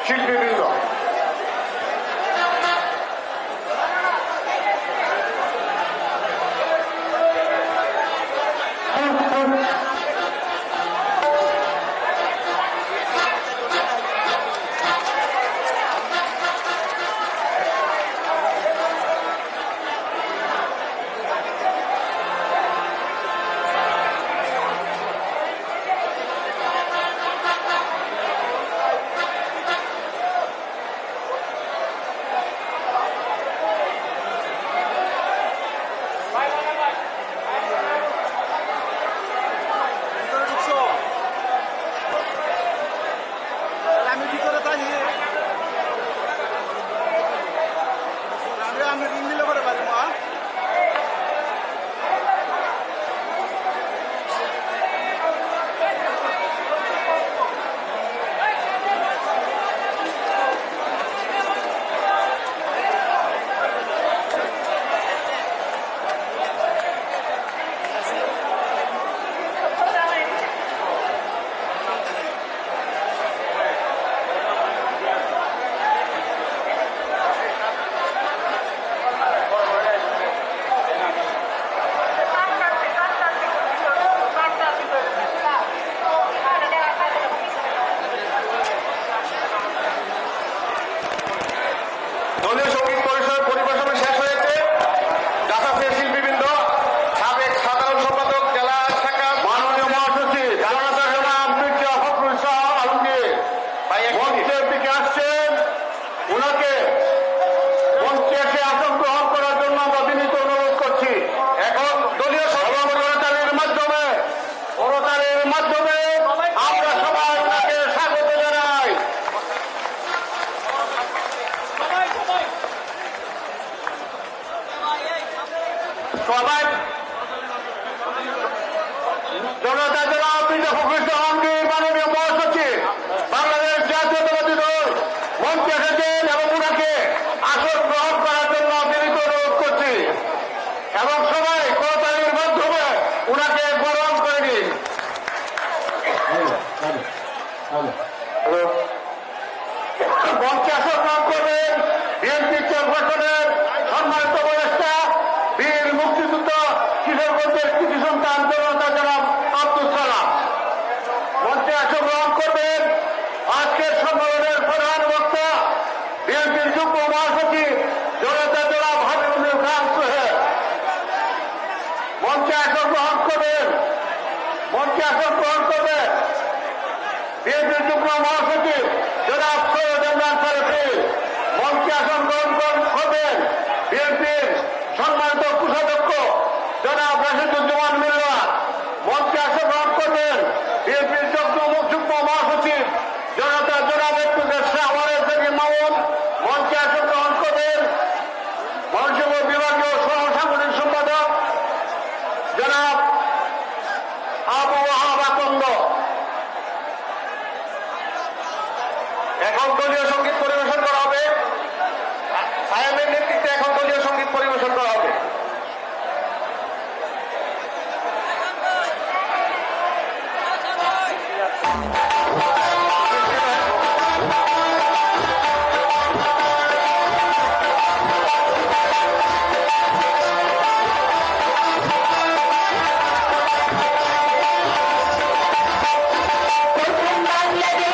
শিল্পীবৃন্দ, দলীয় সঙ্গীত পরিষদ পরিবেশন শেষ হয়েছে। ডাসাসের শিল্পীবৃন্দ, সাবেক সাধারণ সম্পাদক জেলা শাখা মাননীয় মহাসচিব জনতা জনাব মির্জা ফখরুল ইসলাম আলমগীর মঞ্চের দিকে আসছেন। ওনাকে মঞ্চে এসে আসন গ্রহণ করার জন্য আমরা বিনীত অনুরোধ করছি। এখন দলীয় করতালির মাধ্যমে আমরা সবাই ওনাকে স্বাগত জানাই। সবাই জনতা জনাব মির্জা ফখরুল ইসলাম আলমগীর মাননীয় মহাসচিব বাংলাদেশ জাতীয়তাবাদী দল মঞ্চে এসেছেন এবং ওনাকে আসন গ্রহণ করার জন্য বিনীত অনুরোধ করছি এবং সবাই করতালির মাধ্যমে ওনাকে গ্রহণ করে দিন। মঞ্চে আসন গ্রহণ করবেন বিএনপি চেয়ারপারসনের সম্মানিত উপদেষ্টা বীর মুক্তিযুদ্ধ কিশোরগঞ্জের কৃতি সন্তান জনতা জনাব আব্দুল সালাম। মঞ্চে আসন গ্রহণ করবেন আজকের সম্মেলনের প্রধান বক্তা বিএনপির যুগ্ম মহাসচিব জনতা জনাব হাবিবুল খান সোহেল। মঞ্চে আসন গ্রহণ করবেন বিএনপির যুগ্ম মহাসচিব জনাব সৈয়দ ইমরান ফারুকী। মঞ্চে আসন গ্রহণ করবেন বিএনপির সম্মানিত কোষাধ্যক্ষ জনাব রাশিদুজ্জামান মিল্লাত। মঞ্চে আসন গ্রহণ করবেন বিএনপির যুগ্ম মহাসচিব জনতা জনাব মামুন। মঞ্চে আসন গ্রহণ করবেন মহানগর বিভাগীয় সহ সাংগঠনিক সম্পাদক জনাব আবু ওয়াহাব আকন্দ। এখন দলীয় সঙ্গীত পরিবেশন করা হবে। সাহেবের নেতৃত্বে এখন দলীয় সঙ্গীত পরিবেশন করা হবে। Bangladesh,